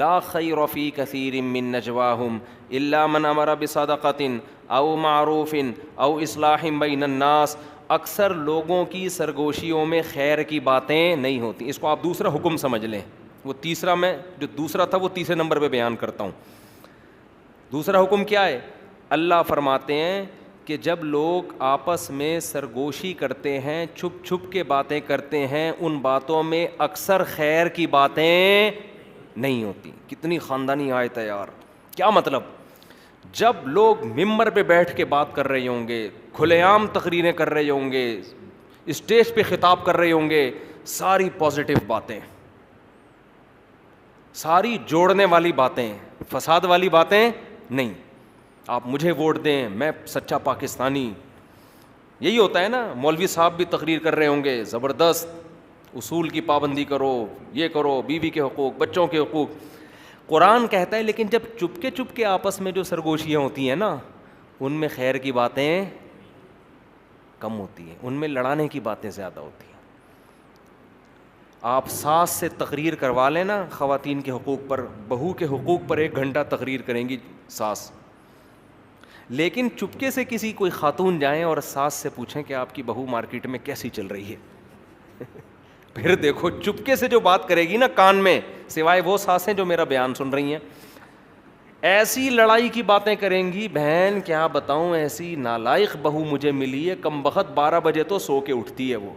لا خیر فی کثیر من نجواہم الا من امر بصدقۃ او معروف او اصلاح بین الناس. اکثر لوگوں کی سرگوشیوں میں خیر کی باتیں نہیں ہوتی. اس کو آپ دوسرا حکم سمجھ لیں. وہ تیسرا میں جو دوسرا تھا وہ تیسرے نمبر پہ بیان کرتا ہوں. دوسرا حکم کیا ہے؟ اللہ فرماتے ہیں کہ جب لوگ آپس میں سرگوشی کرتے ہیں, چھپ چھپ کے باتیں کرتے ہیں, ان باتوں میں اکثر خیر کی باتیں نہیں ہوتی. کتنی خاندانی آیت ہے یار. کیا مطلب؟ جب لوگ ممبر پہ بیٹھ کے بات کر رہے ہوں گے, کھلے عام تقریریں کر رہے ہوں گے, اسٹیج پہ خطاب کر رہے ہوں گے, ساری پازیٹیو باتیں, ساری جوڑنے والی باتیں, فساد والی باتیں نہیں. آپ مجھے ووٹ دیں, میں سچا پاکستانی. یہی ہوتا ہے نا. مولوی صاحب بھی تقریر کر رہے ہوں گے, زبردست اصول کی پابندی کرو, یہ کرو, بیوی کے حقوق, بچوں کے حقوق. قرآن کہتا ہے لیکن جب چپ کے آپس میں جو سرگوشیاں ہوتی ہیں نا, ان میں خیر کی باتیں کم ہوتی ہیں, ان میں لڑانے کی باتیں زیادہ ہوتی ہیں. آپ ساس سے تقریر کروا لیں نا خواتین کے حقوق پر, بہو کے حقوق پر 1 گھنٹہ تقریر کریں گی ساس, لیکن چپکے سے کسی کوئی خاتون جائیں اور ساس سے پوچھیں کہ آپ کی بہو مارکیٹ میں کیسی چل رہی ہے, پھر دیکھو چپکے سے جو بات کرے گی نا کان میں, سوائے وہ ساسیں جو میرا بیان سن رہی ہیں, ایسی لڑائی کی باتیں کریں گی. بہن کیا بتاؤں, ایسی نالائق بہو مجھے ملی ہے, کم بخت 12 بجے تو سو کے اٹھتی ہے, وہ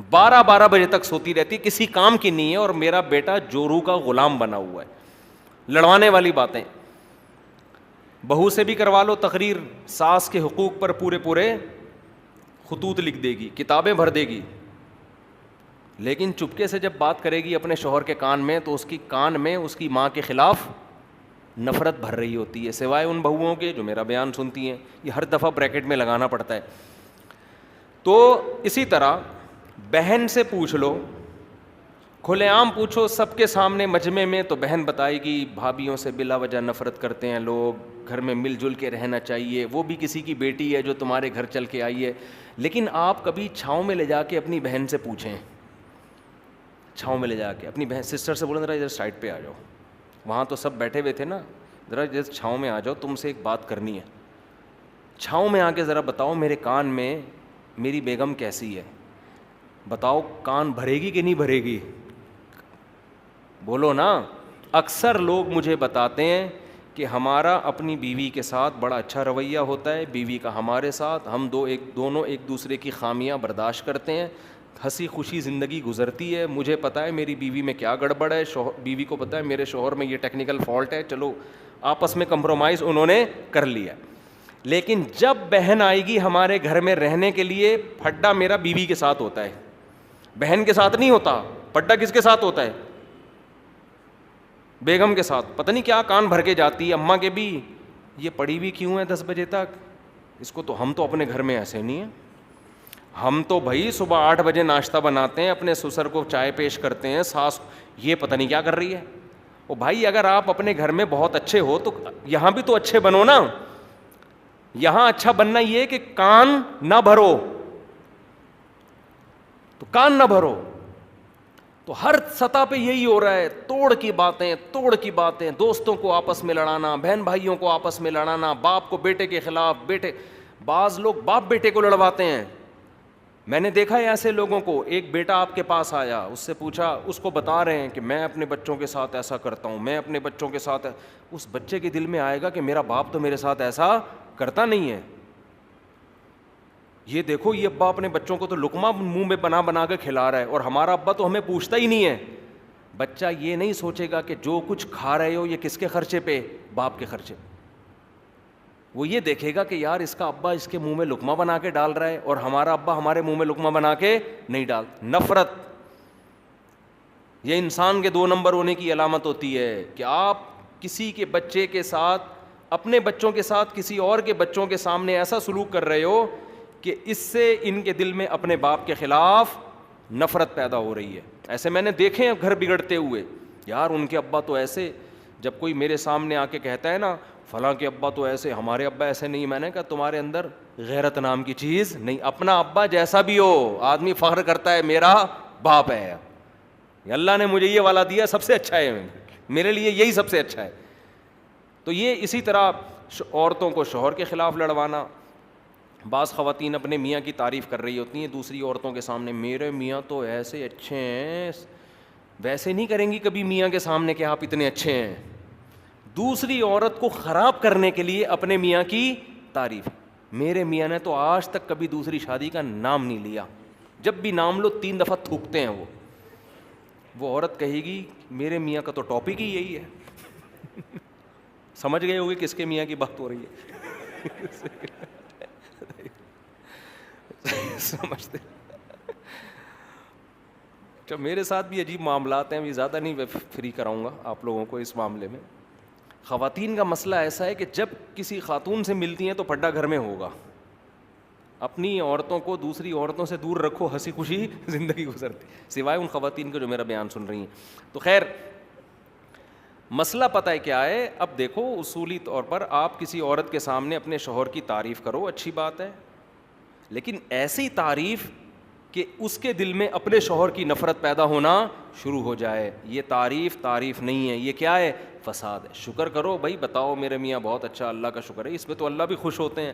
12 بجے تک سوتی رہتی, کسی کام کی نہیں ہے, اور میرا بیٹا جورو کا غلام بنا ہوا ہے. لڑوانے والی باتیں. بہو سے بھی کروا لو تقریر, ساس کے حقوق پر پورے خطوط لکھ دے گی, کتابیں بھر دے گی, لیکن چپکے سے جب بات کرے گی اپنے شوہر کے کان میں تو اس کی کان میں اس کی ماں کے خلاف نفرت بھر رہی ہوتی ہے, سوائے ان بہوؤں کے جو میرا بیان سنتی ہیں. یہ ہر دفعہ بریکٹ میں لگانا پڑتا ہے. تو اسی طرح بہن سے پوچھ لو, کھلے عام پوچھو سب کے سامنے مجمع میں, تو بہن بتائے گی بھابھیوں سے بلا وجہ نفرت کرتے ہیں لوگ, گھر میں مل جل کے رہنا چاہیے, وہ بھی کسی کی بیٹی ہے جو تمہارے گھر چل کے آئی ہے. لیکن آپ کبھی چھاؤں میں لے جا کے اپنی بہن سے پوچھیں, چھاؤں میں لے جا کے اپنی بہن سسٹر سے بولیں ذرا ادھر سائڈ پہ آ جاؤ, وہاں تو سب بیٹھے ہوئے تھے نا, ذرا ادھر چھاؤں میں آ جاؤ, تم سے ایک بات کرنی ہے. چھاؤں میں آ کے ذرا بتاؤ میرے کان میں میری بیگم کیسی ہے, بتاؤ کان بھرے گی کہ نہیں بھرے گی, بولو نا. اکثر لوگ مجھے بتاتے ہیں کہ ہمارا اپنی بیوی کے ساتھ بڑا اچھا رویہ ہوتا ہے, بیوی کا ہمارے ساتھ, ہم دونوں ایک دوسرے کی خامیاں برداشت کرتے ہیں, ہنسی خوشی زندگی گزرتی ہے. مجھے پتہ ہے میری بیوی میں کیا گڑبڑ ہے, بیوی کو پتہ ہے میرے شوہر میں یہ ٹیکنیکل فالٹ ہے, چلو آپس میں کمپرومائز انہوں نے کر لیا. لیکن جب بہن آئے گی ہمارے گھر میں رہنے کے لیے, پھڈا میرا بیوی کے ساتھ ہوتا ہے, بہن کے ساتھ نہیں ہوتا. پھڈا کس کے ساتھ ہوتا ہے؟ بیگم کے ساتھ. پتہ نہیں کیا کان بھر کے جاتی ہے, اماں کے بھی یہ پڑی ہوئی کیوں ہے 10 بجے تک, اس کو تو ہم تو اپنے گھر میں ایسے نہیں ہیں, ہم تو بھائی صبح 8 بجے ناشتہ بناتے ہیں, اپنے سسر کو چائے پیش کرتے ہیں, ساس یہ پتہ نہیں کیا کر رہی ہے. او بھائی اگر آپ اپنے گھر میں بہت اچھے ہو تو یہاں بھی تو اچھے بنو نا. یہاں اچھا بننا یہ کہ کان نہ بھرو, تو کان نہ بھرو. تو ہر سطح پہ یہی ہو رہا ہے, توڑ کی باتیں, دوستوں کو آپس میں لڑانا, بہن بھائیوں کو آپس میں لڑانا, باپ کو بیٹے کے خلاف, بعض لوگ باپ بیٹے کو لڑواتے ہیں. میں نے دیکھا ہے ایسے لوگوں کو, ایک بیٹا آپ کے پاس آیا, اس سے پوچھا, اس کو بتا رہے ہیں کہ میں اپنے بچوں کے ساتھ ایسا کرتا ہوں, میں اپنے بچوں کے ساتھ, اس بچے کے دل میں آئے گا کہ میرا باپ تو میرے ساتھ ایسا کرتا نہیں ہے. یہ دیکھو یہ ابا اپنے بچوں کو تو لقمہ منہ میں بنا کے کھلا رہا ہے, اور ہمارا ابا تو ہمیں پوچھتا ہی نہیں ہے. بچہ یہ نہیں سوچے گا کہ جو کچھ کھا رہے ہو یہ کس کے خرچے پہ, باپ کے خرچے. وہ یہ دیکھے گا کہ یار اس کا ابا اس کے منہ میں لقمہ بنا کے ڈال رہا ہے, اور ہمارا ابا ہمارے منہ میں لقمہ بنا کے نہیں ڈال. نفرت یہ انسان کے 2 نمبر ہونے کی علامت ہوتی ہے, کہ آپ کسی کے بچے کے ساتھ, اپنے بچوں کے ساتھ کسی اور کے بچوں کے سامنے ایسا سلوک کر رہے ہو کہ اس سے ان کے دل میں اپنے باپ کے خلاف نفرت پیدا ہو رہی ہے. ایسے میں نے دیکھے ہیں گھر بگڑتے ہوئے, یار ان کے ابا تو ایسے, جب کوئی میرے سامنے آ کے کہتا ہے نا فلاں کے ابا تو ایسے, ہمارے ابا ایسے نہیں, میں نے کہا تمہارے اندر غیرت نام کی چیز نہیں. اپنا ابا جیسا بھی ہو, آدمی فخر کرتا ہے میرا باپ ہے, اللہ نے مجھے یہ والا دیا سب سے اچھا ہے, میرے لیے یہی سب سے اچھا ہے. تو یہ اسی طرح عورتوں کو شوہر کے خلاف لڑوانا. بعض خواتین اپنے میاں کی تعریف کر رہی ہوتی ہیں دوسری عورتوں کے سامنے, میرے میاں تو ایسے اچھے ہیں, ویسے نہیں کریں گی کبھی میاں کے سامنے کہ آپ اتنے اچھے ہیں. دوسری عورت کو خراب کرنے کے لیے اپنے میاں کی تعریف. میرے میاں نے تو آج تک کبھی دوسری شادی کا نام نہیں لیا, جب بھی نام لو 3 دفعہ تھوکتے ہیں. وہ عورت کہے گی میرے میاں کا تو ٹاپک ہی یہی ہے. سمجھ گئے ہوگے کس کے میاں کی بات ہو رہی ہے. سمجھتے. تو میرے ساتھ بھی عجیب معاملات ہیں, ابھی زیادہ نہیں فری کراؤں گا آپ لوگوں کو اس معاملے میں. خواتین کا مسئلہ ایسا ہے کہ جب کسی خاتون سے ملتی ہیں تو پھڈا گھر میں ہوگا. اپنی عورتوں کو دوسری عورتوں سے دور رکھو, ہنسی خوشی زندگی گزرتی, سوائے ان خواتین کو جو میرا بیان سن رہی ہیں. تو خیر مسئلہ پتہ ہے کیا ہے. اب دیکھو اصولی طور پر آپ کسی عورت کے سامنے اپنے شوہر کی تعریف کرو, اچھی بات ہے, لیکن ایسی تعریف کہ اس کے دل میں اپنے شوہر کی نفرت پیدا ہونا شروع ہو جائے. یہ تعریف نہیں ہے, یہ کیا ہے؟ فساد ہے. شکر کرو بھائی, بتاؤ میرے میاں بہت اچھا, اللہ کا شکر ہے, اس پہ تو اللہ بھی خوش ہوتے ہیں.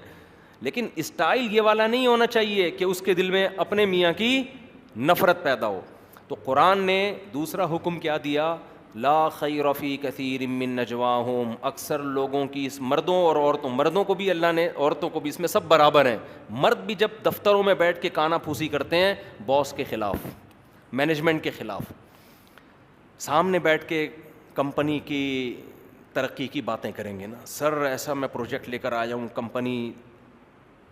لیکن اسٹائل یہ والا نہیں ہونا چاہیے کہ اس کے دل میں اپنے میاں کی نفرت پیدا ہو. تو قرآن نے دوسرا حکم کیا دیا, لا خیر فی کثیر من نجواہم. اکثر لوگوں کی, اس مردوں اور عورتوں, مردوں کو بھی اللہ نے, عورتوں کو بھی, اس میں سب برابر ہیں. مرد بھی جب دفتروں میں بیٹھ کے کانا پھوسی کرتے ہیں باس کے خلاف, مینجمنٹ کے خلاف, سامنے بیٹھ کے کمپنی کی ترقی کی باتیں کریں گے نا, سر ایسا میں پروجیکٹ لے کر آیا ہوں, کمپنی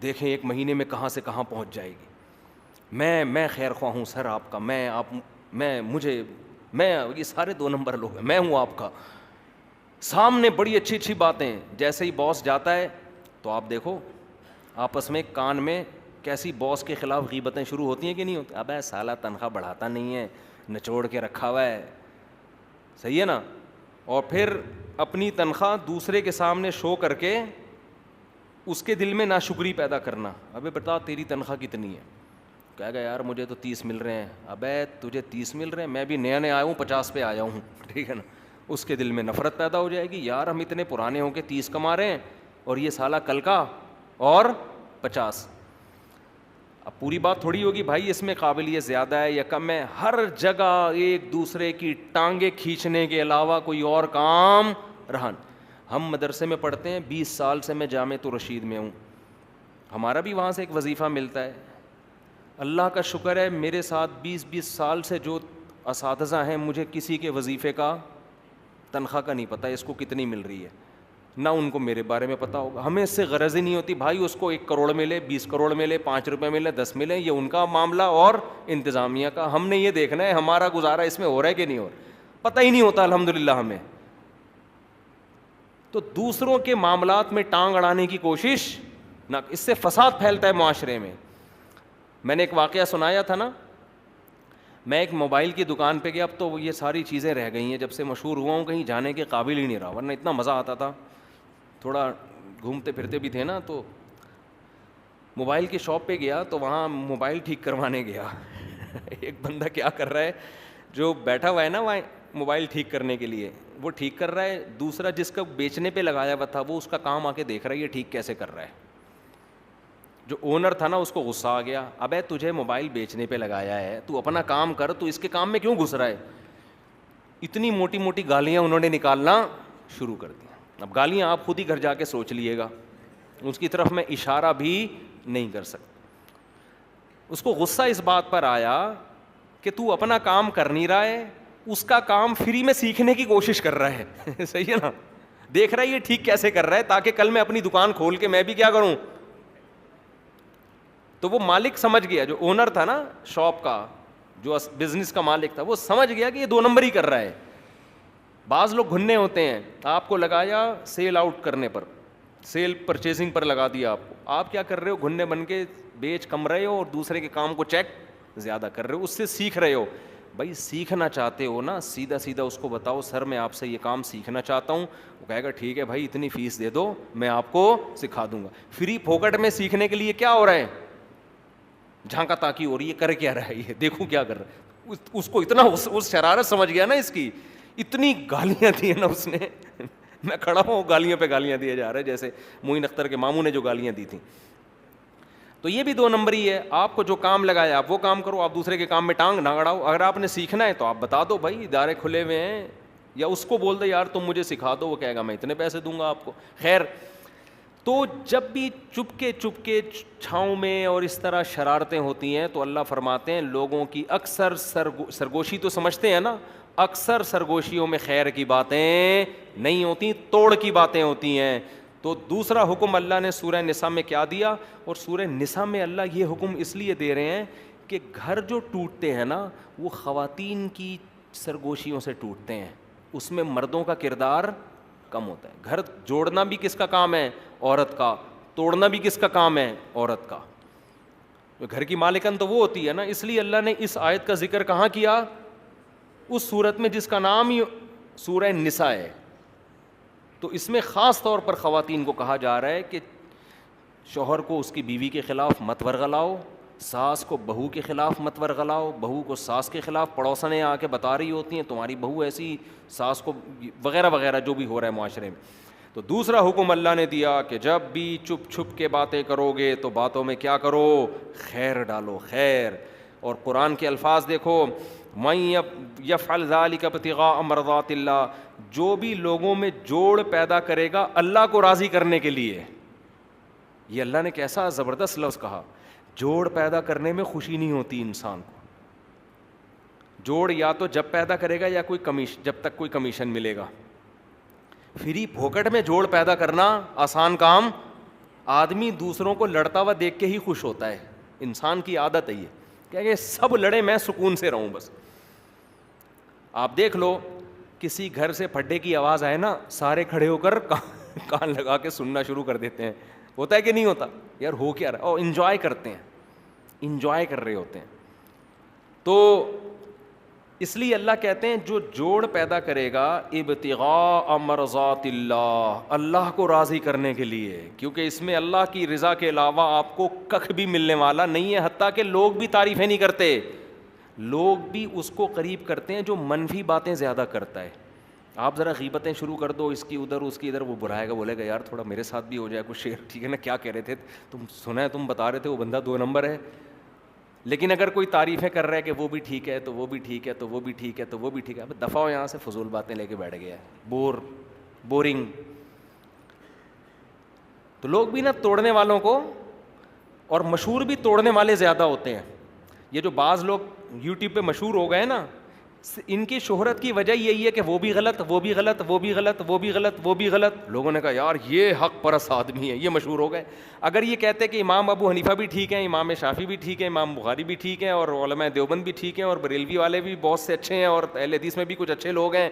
دیکھیں 1 مہینے میں کہاں سے کہاں پہنچ جائے گی, میں خیر خواہ ہوں سر آپ کا, میں یہ سارے 2 نمبر لوگ ہیں, میں ہوں آپ کا. سامنے بڑی اچھی اچھی باتیں. جیسے ہی باس جاتا ہے تو آپ دیکھو آپس میں کان میں کیسی باس کے خلاف غیبتیں شروع ہوتی ہیں کہ نہیں ہوتی. ابے سالہ تنخواہ بڑھاتا نہیں ہے, نچوڑ کے رکھا ہوا ہے, صحیح ہے نا. اور پھر اپنی تنخواہ دوسرے کے سامنے شو کر کے اس کے دل میں ناشکری پیدا کرنا. ابے بتا تیری تنخواہ کتنی ہے؟ کہہ گیا یار مجھے تو 30 مل رہے ہیں. ابے تجھے 30 مل رہے ہیں, میں بھی نیا آیا ہوں, 50 پہ آیا ہوں, ٹھیک ہے نا. اس کے دل میں نفرت پیدا ہو جائے گی, یار ہم اتنے پرانے ہو کے 30 کما رہے ہیں اور یہ سالہ کل کا اور 50. اب پوری بات تھوڑی ہوگی بھائی اس میں قابلیت زیادہ ہے یا کم ہے. ہر جگہ ایک دوسرے کی ٹانگیں کھینچنے کے علاوہ کوئی اور کام رہا. ہم مدرسے میں پڑھتے ہیں, 20 سال سے میں جامع الرشید میں ہوں, ہمارا بھی وہاں سے ایک وظیفہ ملتا ہے. اللہ کا شکر ہے میرے ساتھ 20 سال سے جو اساتذہ ہیں, مجھے کسی کے وظیفے کا تنخواہ کا نہیں پتہ اس کو کتنی مل رہی ہے, نہ ان کو میرے بارے میں پتہ ہوگا. ہمیں اس سے غرض ہی نہیں ہوتی بھائی اس کو 1 کروڑ ملے, 20 کروڑ ملے, 5 روپے ملے, 10 ملے, یہ ان کا معاملہ اور انتظامیہ کا. ہم نے یہ دیکھنا ہے ہمارا گزارا اس میں ہو رہا ہے کہ نہیں ہو رہا, پتہ ہی نہیں ہوتا الحمدللہ ہمیں. تو دوسروں کے معاملات میں ٹانگ اڑانے کی کوشش نہ, اس سے فساد پھیلتا ہے معاشرے میں. میں نے ایک واقعہ سنایا تھا نا, میں ایک موبائل کی دکان پہ گیا, اب تو یہ ساری چیزیں رہ گئی ہیں, جب سے مشہور ہوا ہوں کہیں جانے کے قابل ہی نہیں رہا, ورنہ اتنا مزہ آتا تھا, تھوڑا گھومتے پھرتے بھی تھے نا. تو موبائل کی شاپ پہ گیا تو وہاں موبائل ٹھیک کروانے گیا. ایک بندہ کیا کر رہا ہے, جو بیٹھا ہوا ہے نا وہاں موبائل ٹھیک کرنے کے لیے, وہ ٹھیک کر رہا ہے, دوسرا جس کا بیچنے پہ لگایا ہوا تھا وہ اس کا کام آ کے دیکھ رہا ہے یہ ٹھیک کیسے کر رہا ہے. جو اونر تھا نا اس کو غصہ آ گیا, ابے تجھے موبائل بیچنے پہ لگایا ہے, تو اپنا کام کر, تو اس کے کام میں کیوں گھس رہا ہے. اتنی موٹی موٹی گالیاں انہوں نے نکالنا شروع کر دیا. اب گالیاں آپ خود ہی گھر جا کے سوچ لیے گا, اس کی طرف میں اشارہ بھی نہیں کر سکتا. اس کو غصہ اس بات پر آیا کہ تو اپنا کام کر نہیں رہا ہے, اس کا کام فری میں سیکھنے کی کوشش کر رہا ہے. صحیح ہے نا, دیکھ رہا ہے یہ ٹھیک کیسے کر رہا ہے, تاکہ کل میں اپنی دکان کھول کے میں بھی کیا کروں. تو وہ مالک سمجھ گیا, جو اونر تھا نا شاپ کا, جو بزنس کا مالک تھا, وہ سمجھ گیا کہ یہ 2 نمبر ہی کر رہا ہے. بعض لوگ گھننے ہوتے ہیں, آپ کو لگایا سیل آؤٹ کرنے پر, سیل پرچیزنگ پر لگا دیا آپ کو, آپ کیا کر رہے ہو, گھننے بن کے بیچ کم رہے ہو اور دوسرے کے کام کو چیک زیادہ کر رہے ہو, اس سے سیکھ رہے ہو. بھائی سیکھنا چاہتے ہو نا, سیدھا سیدھا اس کو بتاؤ سر میں آپ سے یہ کام سیکھنا چاہتا ہوں. وہ کہے گا ٹھیک ہے بھائی اتنی فیس دے دو میں آپ کو سکھا دوں گا. فری پھوکٹ میں سیکھنے کے لیے کیا ہو رہا ہے, جھانکا تاکی ہو رہی ہے, کر کیا رہا ہے یہ, دیکھوں کیا کر رہا ہے. اس کو اتنا اس شرارت سمجھ گیا نا اس کی, اتنی گالیاں دی نا اس نے, میں کھڑا ہوں گالیاں پہ گالیاں دیے جا رہے ہیں, جیسے معین اختر کے ماموں نے جو گالیاں دی تھیں. تو یہ بھی 2 نمبری ہے. آپ کو جو کام لگایا آپ وہ کام کرو, آپ دوسرے کے کام میں ٹانگ نہ اڑاؤ. اگر آپ نے سیکھنا ہے تو آپ بتا دو بھائی ادارے کھلے ہوئے ہیں, یا اس کو بول دو یار تم مجھے سکھا دو, وہ کہے گا میں اتنے پیسے دوں گا آپ کو. خیر, تو جب بھی چپ کے چھاؤں میں اور اس طرح شرارتیں ہوتی ہیں تو اللہ فرماتے ہیں لوگوں کی اکثر سرگوشی تو سمجھتے ہیں نا, اکثر سرگوشیوں میں خیر کی باتیں نہیں ہوتی, توڑ کی باتیں ہوتی ہیں. تو دوسرا حکم اللہ نے سورہ نساء میں کیا دیا, اور سورہ نساء میں اللہ یہ حکم اس لیے دے رہے ہیں کہ گھر جو ٹوٹتے ہیں نا وہ خواتین کی سرگوشیوں سے ٹوٹتے ہیں, اس میں مردوں کا کردار کم ہوتا ہے. گھر جوڑنا بھی کس کا کام ہے؟ عورت کا. توڑنا بھی کس کا کام ہے؟ عورت کا. گھر کی مالکن تو وہ ہوتی ہے نا, اس لیے اللہ نے اس آیت کا ذکر کہاں کیا؟ اس صورت میں جس کا نام ہی سورہ نساء ہے. تو اس میں خاص طور پر خواتین کو کہا جا رہا ہے کہ شوہر کو اس کی بیوی کے خلاف مت ورغلاؤ, ساس کو بہو کے خلاف مت ورغلاؤ, بہو کو ساس کے خلاف پڑوسنیں آ کے بتا رہی ہوتی ہیں تمہاری بہو ایسی, ساس کو وغیرہ وغیرہ جو بھی ہو رہا ہے معاشرے میں. تو دوسرا حکم اللہ نے دیا کہ جب بھی چپ چھپ کے باتیں کرو گے تو باتوں میں کیا کرو؟ خیر ڈالو, خیر. اور قرآن کے الفاظ دیکھو, مَن یفعل ذلک ابتغاء مرضات اللہ, جو بھی لوگوں میں جوڑ پیدا کرے گا اللہ کو راضی کرنے کے لیے. یہ اللہ نے کیسا زبردست لفظ کہا. جوڑ پیدا کرنے میں خوشی نہیں ہوتی انسان کو. جوڑ یا تو جب پیدا کرے گا یا جب تک کوئی کمیشن ملے گا. فری پھوکٹ میں جوڑ پیدا کرنا آسان کام. آدمی دوسروں کو لڑتا ہوا دیکھ کے ہی خوش ہوتا ہے, انسان کی عادت ہے یہ کہ سب لڑے میں سکون سے رہوں بس. آپ دیکھ لو کسی گھر سے پھڈے کی آواز آئے نا, سارے کھڑے ہو کر کان لگا کے سننا شروع کر دیتے ہیں. ہوتا ہے کہ نہیں ہوتا؟ یار ہو کیا رہا, اور انجوائے کرتے ہیں, انجوائے کر رہے ہوتے ہیں. تو اس لیے اللہ کہتے ہیں جو جوڑ پیدا کرے گا ابتغاء مرضات اللہ, اللہ کو راضی کرنے کے لیے, کیونکہ اس میں اللہ کی رضا کے علاوہ آپ کو ککھ بھی ملنے والا نہیں ہے. حتیٰ کہ لوگ بھی تعریفیں نہیں کرتے, لوگ بھی اس کو قریب کرتے ہیں جو منفی باتیں زیادہ کرتا ہے. آپ ذرا غیبتیں شروع کر دو, اس کی ادھر اس کی ادھر, وہ برائے گا, بولے گا یار تھوڑا میرے ساتھ بھی ہو جائے کچھ شیئر, ٹھیک ہے نا, کیا کہہ رہے تھے تم, سنا ہے تم بتا رہے تھے وہ بندہ 2 نمبر ہے. لیکن اگر کوئی تعریفیں کر رہا ہے کہ وہ بھی ٹھیک ہے تو وہ بھی ٹھیک ہے تو وہ بھی ٹھیک ہے تو وہ بھی ٹھیک ہے, اب دفعہ ہو یہاں سے, فضول باتیں لے کے بیٹھ گیا ہے, بورنگ. تو لوگ بھی نا توڑنے والوں کو, اور مشہور بھی توڑنے والے زیادہ ہوتے ہیں. یہ جو بعض لوگ یوٹیوب پہ مشہور ہو گئے نا, ان کی شہرت کی وجہ یہی ہے کہ وہ بھی غلط, وہ بھی غلط, وہ بھی غلط, وہ بھی غلط, وہ بھی غلط. لوگوں نے کہا یار یہ حق پرست آدمی ہے, یہ مشہور ہو گئے. اگر یہ کہتے کہ امام ابو حنیفہ بھی ٹھیک ہیں, امام شافعی بھی ٹھیک ہیں, امام بخاری بھی ٹھیک ہیں, اور علماء دیوبند بھی ٹھیک ہیں, اور بریلوی والے بھی بہت سے اچھے ہیں, اور اہل حدیث میں بھی کچھ اچھے لوگ ہیں,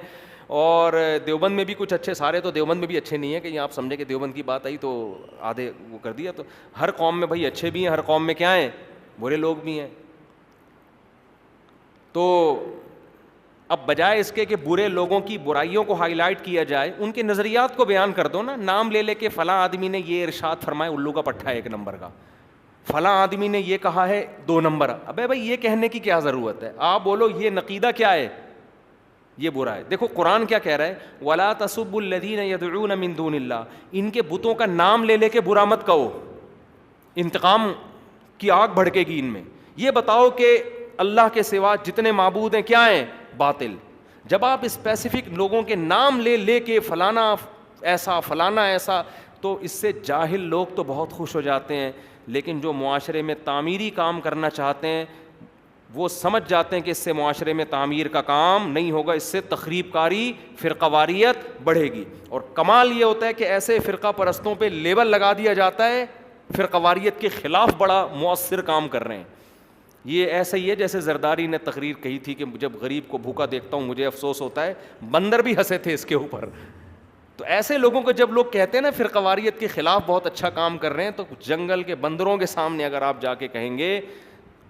اور دیوبند میں بھی کچھ اچھے, سارے تو دیوبند میں بھی اچھے نہیں ہیں کہ آپ سمجھے کہ دیوبند کی بات آئی تو آدھے وہ کر دیا. تو ہر قوم میں بھائی اچھے بھی ہیں, ہر قوم میں کیا ہیں, برے لوگ بھی ہیں. تو اب بجائے اس کے کہ برے لوگوں کی برائیوں کو ہائی لائٹ کیا جائے, ان کے نظریات کو بیان کر دو نا. نام لے لے کے فلاں آدمی نے یہ ارشاد فرمایا, الو کا پٹھا ہے 1 نمبر کا, فلاں آدمی نے یہ کہا ہے 2 نمبر. ابے بھائی یہ کہنے کی کیا ضرورت ہے؟ آپ بولو یہ نقیدہ کیا ہے, یہ برا ہے. دیکھو قرآن کیا کہہ رہا ہے, وَلَا تَسُبُّوا الَّذِينَ يَدْعُونَ مِن دُونِ اللَّهِ, ان کے بتوں کا نام لے لے کے برا مت کہو, انتقام کی آگ بھڑکے گی ان میں. یہ بتاؤ کہ اللہ کے سوا جتنے معبود ہیں کیا ہیں, باطل. جب آپ اسپیسیفک لوگوں کے نام لے لے کے فلانا ایسا فلانا ایسا, تو اس سے جاہل لوگ تو بہت خوش ہو جاتے ہیں, لیکن جو معاشرے میں تعمیری کام کرنا چاہتے ہیں وہ سمجھ جاتے ہیں کہ اس سے معاشرے میں تعمیر کا کام نہیں ہوگا, اس سے تخریب کاری, فرقہ واریت بڑھے گی. اور کمال یہ ہوتا ہے کہ ایسے فرقہ پرستوں پہ لیبل لگا دیا جاتا ہے فرقہ واریت کے خلاف بڑا مؤثر کام کر رہے ہیں. یہ ایسا ہی ہے جیسے زرداری نے تقریر کہی تھی کہ جب غریب کو بھوکا دیکھتا ہوں مجھے افسوس ہوتا ہے, بندر بھی ہنسے تھے اس کے اوپر. تو ایسے لوگوں کو جب لوگ کہتے ہیں نا فرقہ واریت کے خلاف بہت اچھا کام کر رہے ہیں, تو جنگل کے بندروں کے سامنے اگر آپ جا کے کہیں گے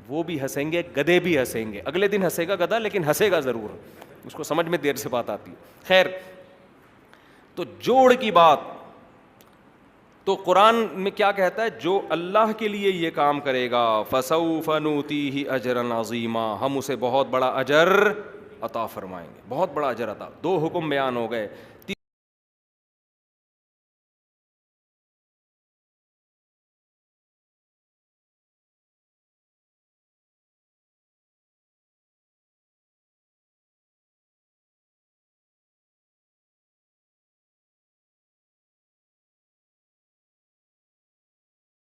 وہ بھی ہنسیں گے, گدھے بھی ہنسیں گے. اگلے دن ہنسے گا گدھا, لیکن ہنسے گا ضرور, اس کو سمجھ میں دیر سے بات آتی ہے. خیر, تو جوڑ کی بات, تو قرآن میں کیا کہتا ہے؟ جو اللہ کے لیے یہ کام کرے گا فسوف نؤتیہ اجرا عظیما، ہم اسے بہت بڑا اجر عطا فرمائیں گے، بہت بڑا اجر عطا۔ دو حکم بیان ہو گئے۔